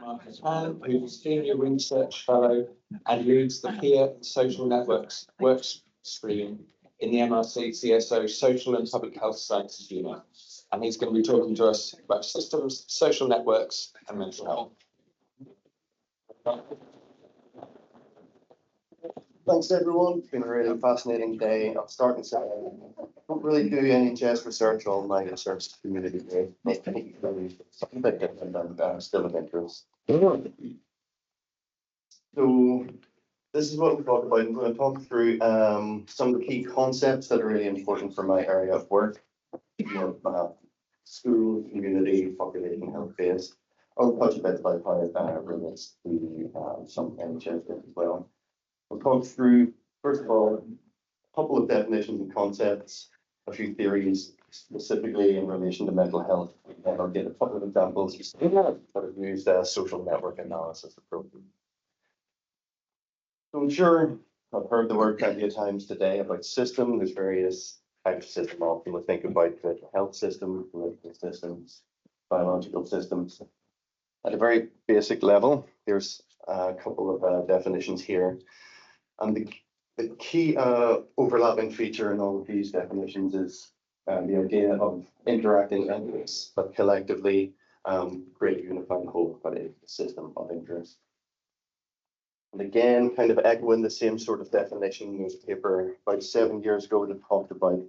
McCann, who's a Senior Research Fellow and leads the Peer and Social Networks work stream in the MRC CSO Social and Public Health Sciences Unit. And he's going to be talking to us about systems, social networks, and mental health. Thanks everyone. It's been a really fascinating day. I'm starting to say I don't really do NHS research on my research community day. But I think it's really something bit different and still of interest. So this is what we'll talk about. I'm going to talk through some of the key concepts that are really important for my area of work. School, community, population health based. I'll touch a bit about how it relates to some NHS as well. We'll talk through, first of all, a couple of definitions and concepts, a few theories, specifically in relation to mental health. And I'll get a couple of examples that have used social network analysis approach. So I'm sure I've heard the word plenty of times today about system. There's various types of system. Often we think about the health system, political systems, biological systems. At a very basic level, there's a couple of definitions here. And the key overlapping feature in all of these definitions is the idea of interacting entities that collectively create a unified whole, that is the system of interest. And again, kind of echoing the same sort of definition, there's a paper about 7 years ago that talked about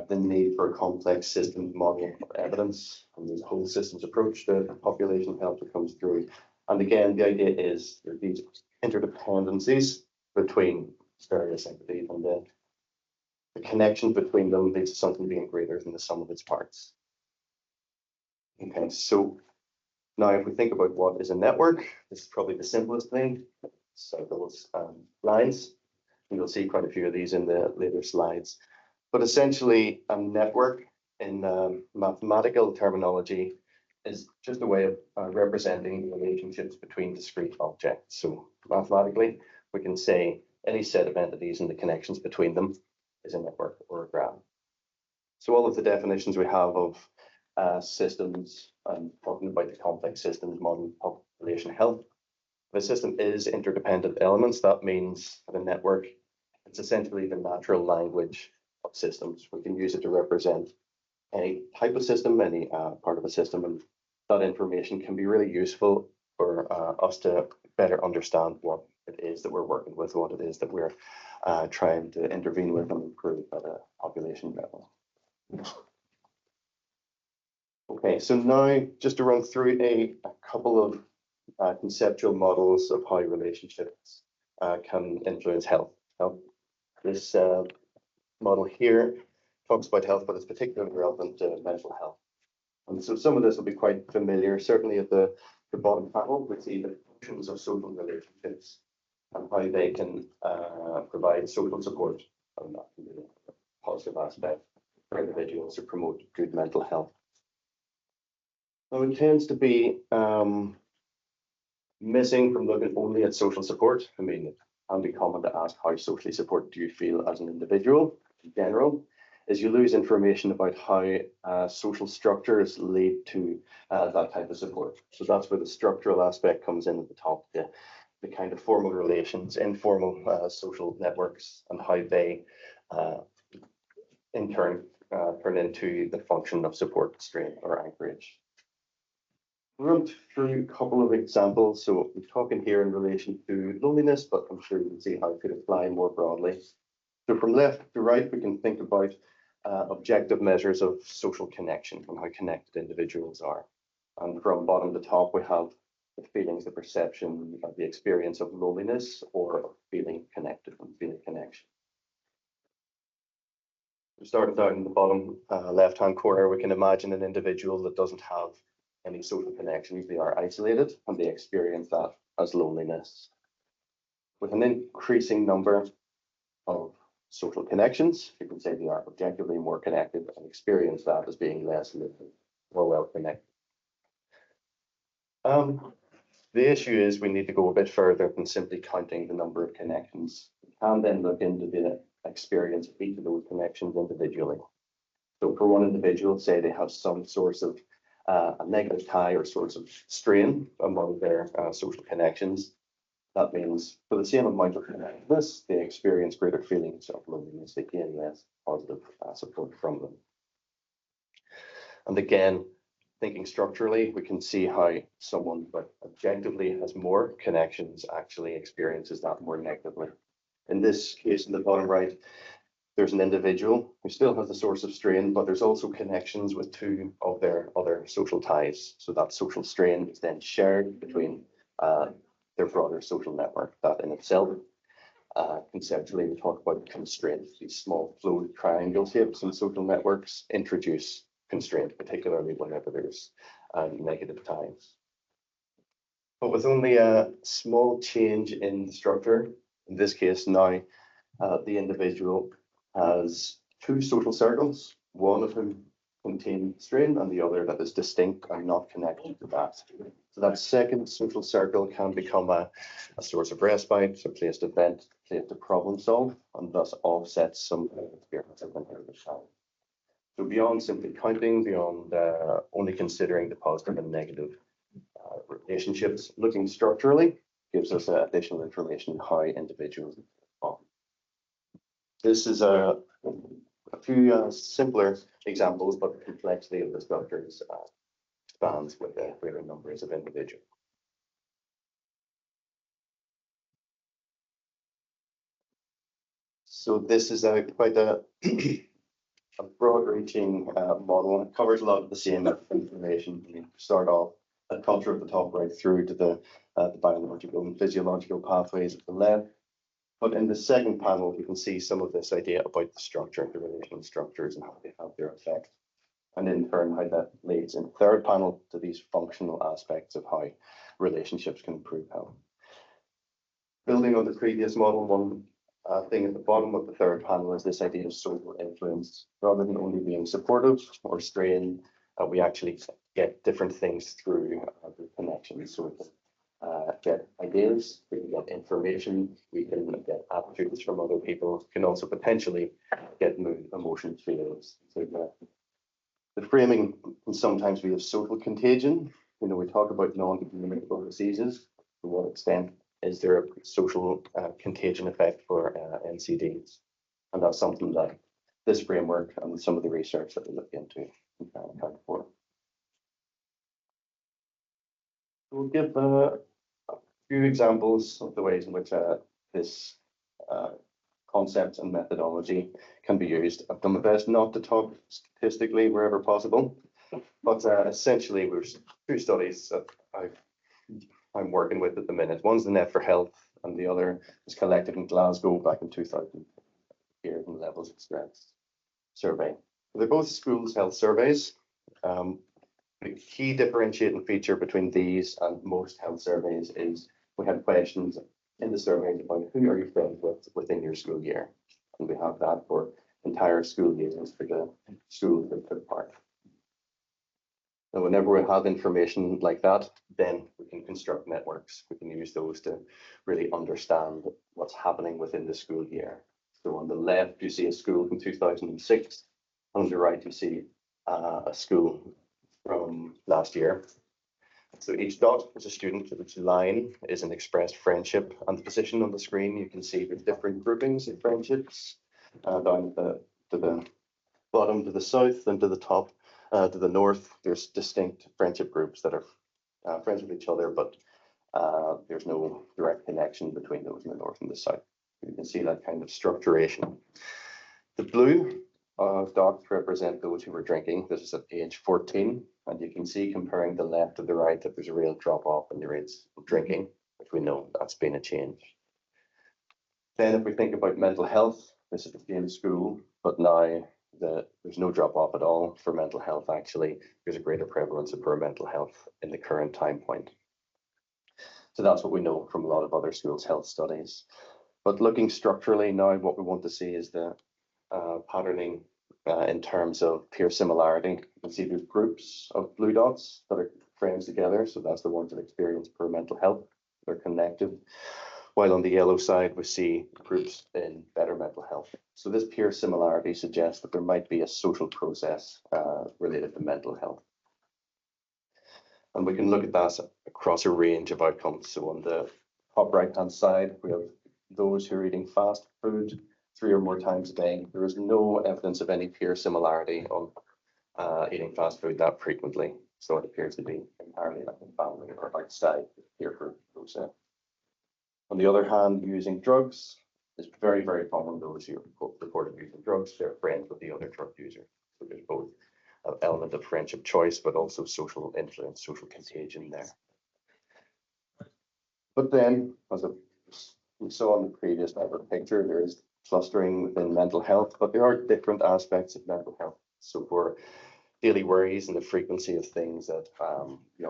the need for a complex systems model of evidence. And there's a whole systems approach to population health that comes through. And again, the idea is there are these interdependencies between various entities, and the connections between them leads to something being greater than the sum of its parts. Okay, so now if we think about what is a network, this is probably the simplest thing. So those lines, and you'll see quite a few of these in the later slides. But essentially, a network in mathematical terminology is just a way of representing relationships between discrete objects. So mathematically, we can say any set of entities and the connections between them is a network or a graph. So all of the definitions we have of systems, I'm talking about the complex systems model of population health. If a system is interdependent elements, that means that a network, it's essentially the natural language of systems. We can use it to represent any type of system, any part of a system, and that information can be really useful for us to better understand what it is that we're working with, what it is that we're trying to intervene with and improve at a population level. Okay, so now just to run through a couple of conceptual models of how relationships can influence health. Now, this model here talks about health, but it's particularly relevant to mental health. And so some of this will be quite familiar. Certainly at the bottom panel, we see the functions of social relationships and how they can provide social support, and that can be a positive aspect for individuals to promote good mental health. Now, it tends to be missing from looking only at social support. I mean, it can be common to ask, how socially supported do you feel as an individual in general? Is you lose information about how social structures lead to that type of support. So that's where the structural aspect comes in at the top, the kind of formal relations, informal social networks, and how they in turn turn into the function of support, strain, or anchorage. We went through a couple of examples. So we're talking here in relation to loneliness, but I'm sure you can see how it could apply more broadly. So from left to right, we can think about objective measures of social connection and how connected individuals are. And from bottom to top, we have the feelings, the perception, the experience of loneliness or feeling connected and feeling connection. We started out in the bottom left-hand corner. We can imagine an individual that doesn't have any social connections. They are isolated and they experience that as loneliness. With an increasing number of social connections, you can say they are objectively more connected and experience that as being less more well connected. The issue is we need to go a bit further than simply counting the number of connections. We can then look into the experience of each of those connections individually. So for one individual, say they have some source of a negative tie or source of strain among their social connections. That means for the same amount of connectedness, they experience greater feelings of loneliness, they gain less positive support from them. And again, thinking structurally, we can see how someone that objectively has more connections actually experiences that more negatively. In this case, in the bottom right, there's an individual who still has a source of strain, but there's also connections with two of their other social ties. So that social strain is then shared between their broader social network. That in itself, conceptually, we talk about constraints. These small flowed triangle shapes in social networks introduce constraint, particularly whenever there's negative ties. But with only a small change in the structure, in this case now, the individual has two social circles, one of whom contain strain and the other that is distinct and not connected to that. So that second social circle can become a source of respite, a place to vent, a place to problem solve, and thus offsets some experience of inherited challenge. So beyond simply counting, beyond only considering the positive and negative relationships, looking structurally gives us additional information on how individuals respond. This is a few simpler examples, but the complexity of the structures expands with greater numbers of individuals. So this is quite a broad-reaching model, and it covers a lot of the same information. You start off at culture at the top, right through to the biological and physiological pathways at the left. But in the second panel, you can see some of this idea about the structure, the relational structures, and how they have their effect. And in turn, how that leads in the third panel to these functional aspects of how relationships can improve health. Building on the previous model, one thing at the bottom of the third panel is this idea of social influence. Rather than only being supportive or strain, we actually get different things through the connections. So we can get ideas, we can get information, we can get attitudes from other people, we can also potentially get mood, emotions, feelings. So the framing can sometimes be of social contagion. You know, we talk about non-communicable diseases. To what extent is there a social contagion effect for NCDs? And that's something that this framework and some of the research that we look into can account for. We'll give a few examples of the ways in which this concept and methodology can be used. I've done my best not to talk statistically wherever possible, but essentially there's two studies that I'm working with at the minute. One's the Net for Health, and the other was collected in Glasgow back in 2000, here in the Levels of Stress survey. They're both schools' health surveys. The key differentiating feature between these and most health surveys is we had questions in the survey about who are you friends with within your school year, and we have that for entire school years for the schools that took part. And whenever we have information like that, then we can construct networks. We can use those to really understand what's happening within the school year. So on the left, you see a school from 2006. On the right, you see a school from last year. So each dot is a student, each line is an expressed friendship. And the position on the screen, you can see there's different groupings of friendships down to the bottom to the south and to the top to the north. There's distinct friendship groups that are friends with each other, but there's no direct connection between those in the north and the south. You can see that kind of structuration. The blue dots represent those who were drinking. This is at age 14. And you can see comparing the left to the right that there's a real drop off in the rates of drinking, which we know that's been a change. Then if we think about mental health, this is the same school, but now there's no drop off at all for mental health. Actually, there's a greater prevalence of poor mental health in the current time point. So that's what we know from a lot of other schools' health studies. But looking structurally now, what we want to see is the patterning in terms of peer similarity. You can see there's groups of blue dots that are friends together. So that's the ones that experience poor mental health. They're connected. While on the yellow side, we see groups in better mental health. So this peer similarity suggests that there might be a social process related to mental health. And we can look at that across a range of outcomes. So on the top right-hand side, we have those who are eating fast food 3 or more times a day. There is no evidence of any peer similarity on eating fast food that frequently. So it appears to be entirely like a family or outside the peer group process. On the other hand, using drugs is very, very common. Those who reported using drugs, they're friends with the other drug user. So there's both an element of friendship choice, but also social influence, social contagion there. But then, as we saw in the previous picture, there is clustering within mental health, but there are different aspects of mental health. So for daily worries and the frequency of things that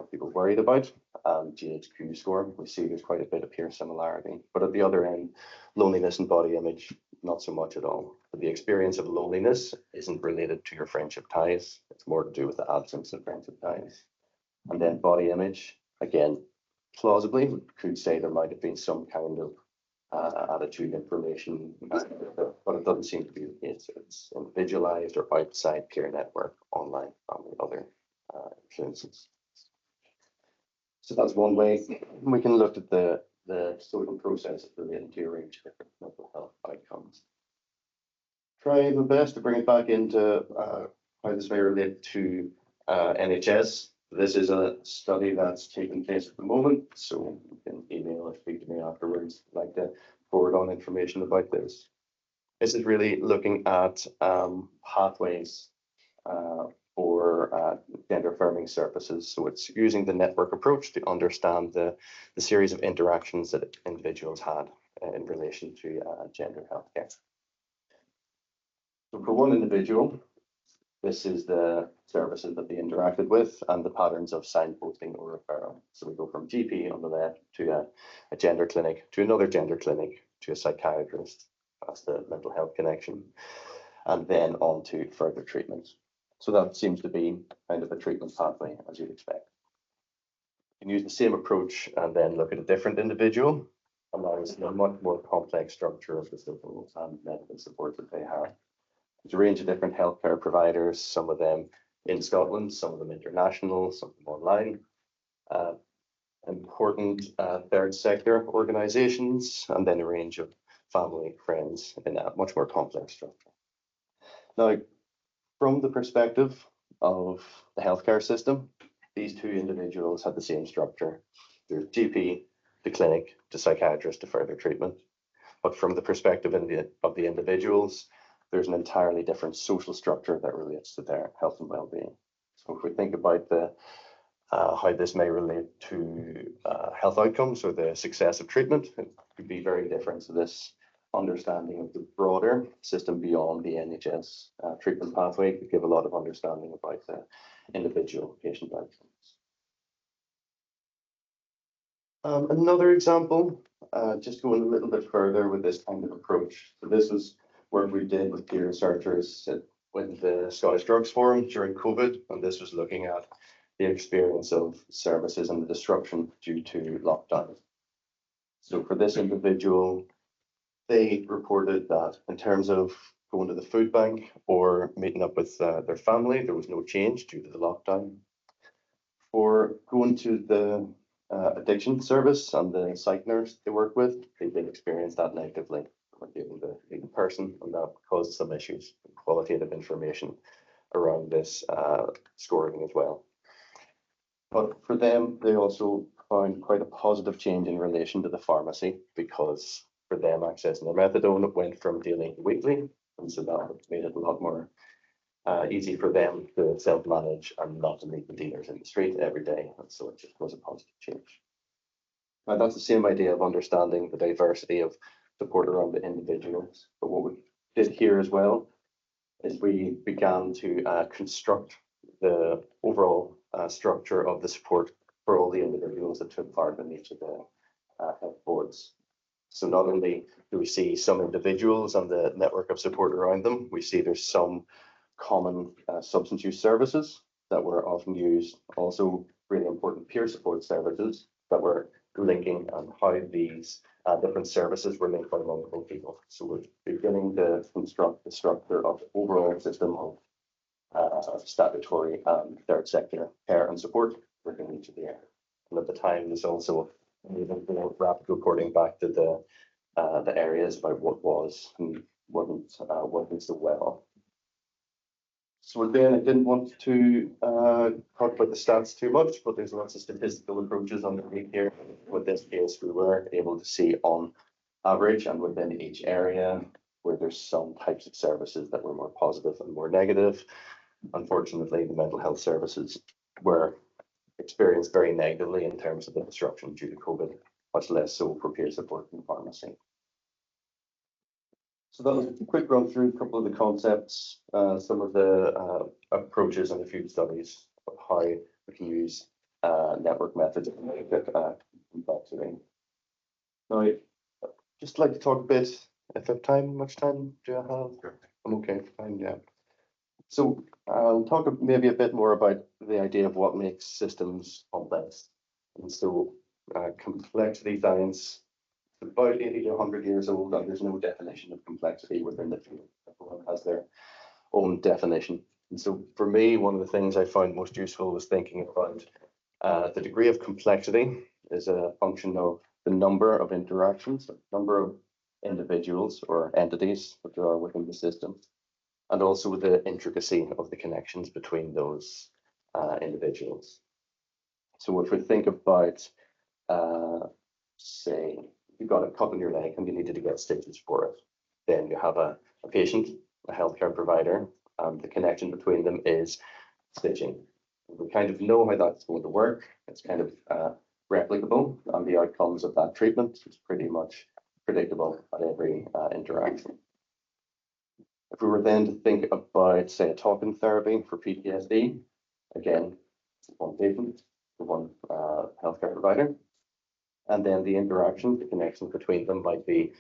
people worried about, GHQ score, we see there's quite a bit of peer similarity. But at the other end, loneliness and body image, not so much at all. But the experience of loneliness isn't related to your friendship ties. It's more to do with the absence of friendship ties. And then body image, again, plausibly, we could say there might have been some kind of attitude information, but it doesn't seem to be the case. It's individualized or outside peer network, online, family, other influences. So that's one way. We can look at the social process relating to a range of different mental health outcomes. Try my best to bring it back into how this may relate to NHS. This is a study that's taking place at the moment, so you can email or speak to me afterwards if you'd like to forward on information about this. This is really looking at pathways for gender affirming services. So it's using the network approach to understand the series of interactions that individuals had in relation to gender healthcare. So for one individual, this is the services that they interacted with and the patterns of signposting or referral. So we go from GP on the left to a gender clinic, to another gender clinic, to a psychiatrist. That's the mental health connection. And then on to further treatment. So that seems to be kind of a treatment pathway, as you'd expect. You can use the same approach and then look at a different individual. And that is a much more complex structure of the social and medical support that they have. There's a range of different healthcare providers, some of them in Scotland, some of them international, some of them online. Important third sector organisations, and then a range of family, friends in a much more complex structure. Now, from the perspective of the healthcare system, these two individuals had the same structure. There's GP, to clinic, to psychiatrist, to further treatment. But from the perspective of the individuals, there's an entirely different social structure that relates to their health and well-being. So if we think about how this may relate to health outcomes or the success of treatment, it could be very different. So this understanding of the broader system beyond the NHS treatment pathway could give a lot of understanding about the individual patient outcomes. Another example, just going a little bit further with this kind of approach. So this was work we did with peer researchers with the Scottish Drugs Forum during COVID, and this was looking at the experience of services and the disruption due to lockdown. So for this individual, they reported that in terms of going to the food bank or meeting up with their family, there was no change due to the lockdown. For going to the addiction service and the psych nurse they work with, they did experience that negatively. Given the in person, and that caused some issues, qualitative information around this scoring as well. But for them, they also found quite a positive change in relation to the pharmacy, because for them accessing their methadone went from daily to weekly, and so that made it a lot more easy for them to self-manage and not to meet the dealers in the street every day, and so it just was a positive change. Now that's the same idea of understanding the diversity of support around the individuals. But what we did here as well is we began to construct the overall structure of the support for all the individuals that took part in each of the health boards. So not only do we see some individuals and the network of support around them, we see there's some common substance use services that were often used, also really important peer support services that were linking and how these different services were linked by multiple people. So we're beginning to construct the structure of the overall system of statutory and third sector care and support working each of the areas. And at the time, there's also even more rapid reporting back to the areas about what was and wasn't working so well. So again, I didn't want to talk about the stats too much, but there's lots of statistical approaches underneath here. With this case, we were able to see on average and within each area where there's some types of services that were more positive and more negative. Unfortunately, the mental health services were experienced very negatively in terms of the disruption due to COVID, much less so for peer support and pharmacy. So that was a quick run through a couple of the concepts, some of the approaches and a few studies of how we can use network methods to make it complexity. Now, I'd just like to talk a bit, if I have time, much time do I have? Sure. I'm okay for time, yeah. So I'll talk maybe a bit more about the idea of what makes systems complex. And so complexity science is about 80 to 100 years old, and there's no definition of complexity within the field. Everyone has their own definition. And so for me, one of the things I found most useful was thinking about the degree of complexity is a function of the number of interactions, the number of individuals or entities that there are within the system, and also the intricacy of the connections between those individuals. So if we think about, say, you've got a cut in your leg and you needed to get stitches for it, then you have a patient, a healthcare provider, and the connection between them is stitching. We kind of know how that's going to work. It's kind of replicable, and the outcomes of that treatment is pretty much predictable at every interaction. If we were then to think about, say, a talking therapy for PTSD, again, one patient, one healthcare provider, and then the interaction, the connection between them might be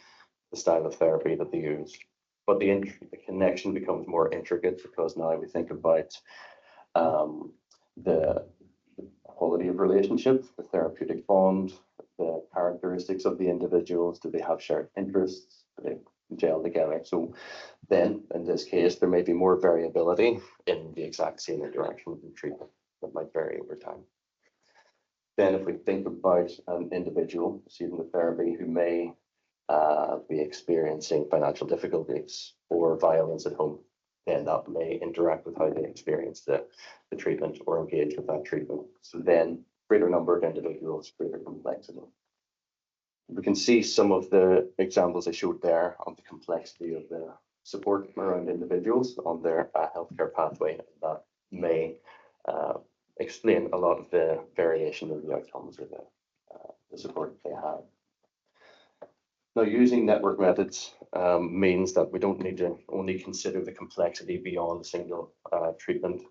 the style of therapy that they use. But the connection becomes more intricate because now we think about the quality of relationship, the therapeutic bond, the characteristics of the individuals. Do they have shared interests? Do they gel together? So then, in this case, there may be more variability in the exact same interaction and treatment that might vary over time. Then if we think about an individual receiving the therapy who may be experiencing financial difficulties or violence at home, then that may interact with how they experience the treatment or engage with that treatment. So then greater number of individuals, greater complexity. We can see some of the examples I showed there of the complexity of the support around individuals on their healthcare pathway. That may explain a lot of the variation of the outcomes or the support they have. Now, using network methods means that we don't need to only consider the complexity beyond a single treatment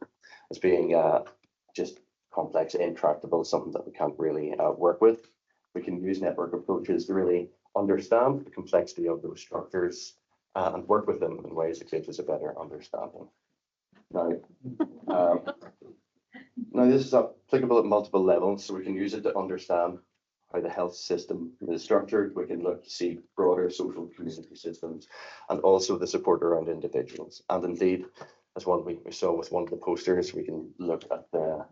as being just complex, intractable, something that we can't really work with. We can use network approaches to really understand the complexity of those structures and work with them in ways that gives us a better understanding. Now, this is applicable at multiple levels, so we can use it to understand how the health system is structured. We can look to see broader social community systems and also the support around individuals. And indeed, as one we saw with one of the posters, we can look at the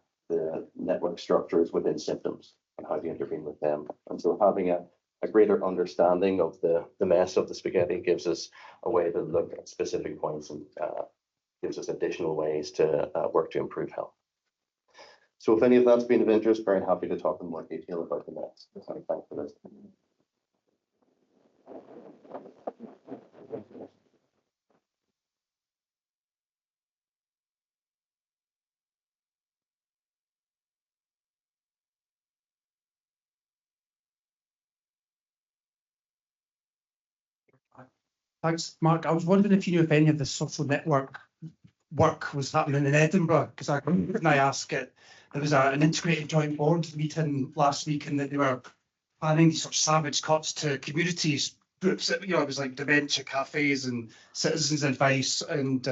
network structures within symptoms and how they intervene with them. And so having a greater understanding of the mess of the spaghetti gives us a way to look at specific points and gives us additional ways to work to improve health. So if any of that's been of interest, very happy to talk in more detail about the next. Thanks for this. Thanks, Mark. I was wondering if you knew if any of the social network work was happening in Edinburgh, because I asked it. There was an integrated joint board meeting last week, and that they were planning these sort of savage cuts to communities groups. It was like dementia cafes and citizens advice and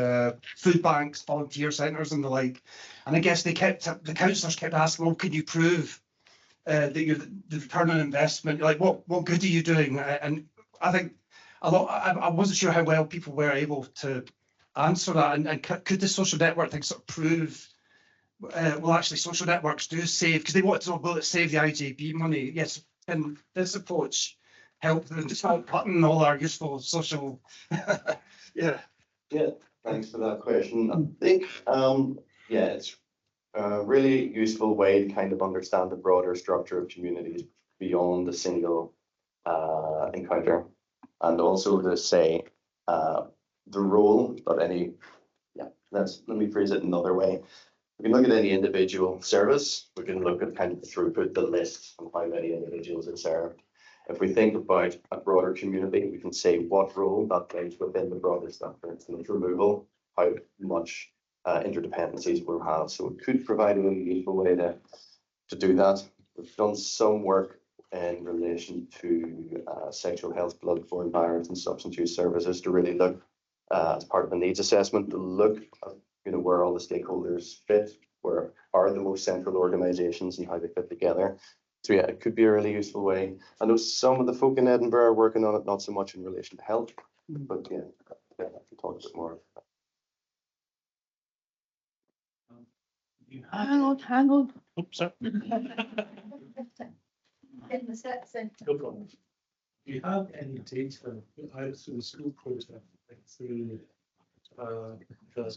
food banks, volunteer centres, and the like. And I guess the councillors kept asking, "Well, can you prove that you're the return on investment? Like, what good are you doing?" And I think I wasn't sure how well people were able to answer that. And could the social network thing sort of prove well, actually, social networks do save, because they want to know, will it save the IJB money? Yes, can this approach help them just help button all our useful social? Yeah. Yeah, thanks for that question. I think, yeah, it's a really useful way to kind of understand the broader structure of communities beyond a single encounter. And also to say the role of any, yeah, let me phrase it another way. We can look at any individual service. We can look at kind of the throughput, the list, and how many individuals it served. If we think about a broader community, we can say what role that plays within the broader stuff. For instance, removal, how much interdependencies we'll have. So it could provide a really useful way to do that. We've done some work in relation to sexual health, bloodborne violence, and substance use services to really look as part of a needs assessment to look at where all the stakeholders fit, where are the most central organisations and how they fit together. So yeah, it could be a really useful way. I know some of the folk in Edinburgh are working on it, not so much in relation to health, but yeah, I can talk a bit more. Hang on. Oops, sorry. Getting the steps in. No problem. Do you have any data either through the school project, like through the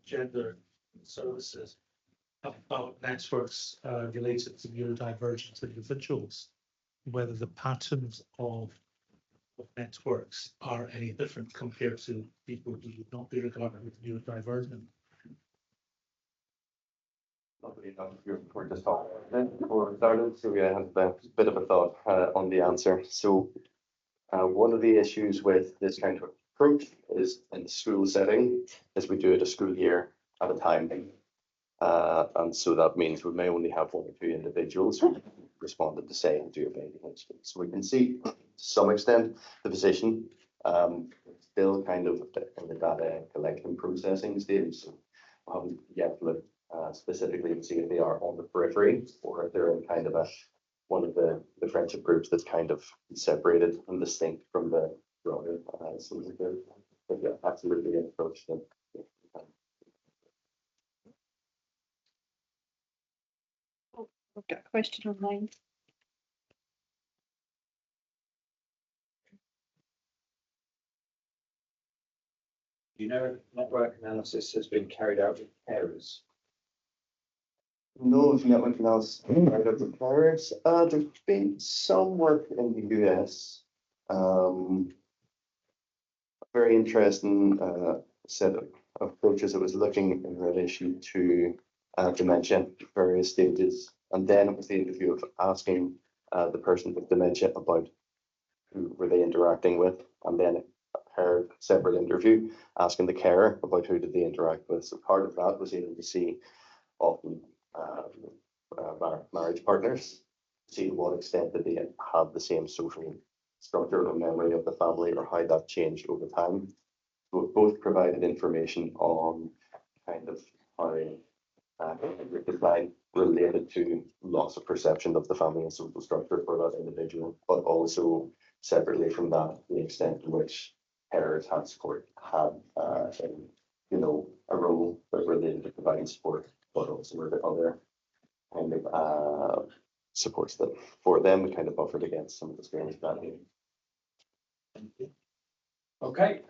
gender services about networks related to neurodivergent individuals, whether the patterns of networks are any different compared to people who would not be regarded as neurodivergent? We're just talking before we started, so we have a bit of a thought on the answer. So one of the issues with this kind of approach is in the school setting, is we do it a school year at a time. And so that means we may only have 1 or 2 individuals who responded to say and do a ADHD. So we can see to some extent the position still kind of in the data collection processing stage. So we haven't yet looked specifically to see if they are on the periphery or if they're in kind of one of the friendship groups that's kind of separated and distinct from the broader social group. But yeah, absolutely an approach that. I've got a question online. You know, if network analysis has been carried out with carers. No, if network analysis carried out with carers. There's been some work in the US. Very interesting set of approaches. It was looking in relation to dementia, various stages, and then it was the interview of asking the person with dementia about who were they interacting with, and then a separate interview asking the carer about who did they interact with. So part of that was able to see often marriage partners, see to what extent that they had the same social structure or memory of the family or how that changed over time. So both provided information on kind of how decline related to loss of perception of the family and social structure for that individual, but also separately from that, the extent to which carers had support, had a role that related to providing support, but also were the other kind of supports that for them kind of buffered against some of the strange value. Okay,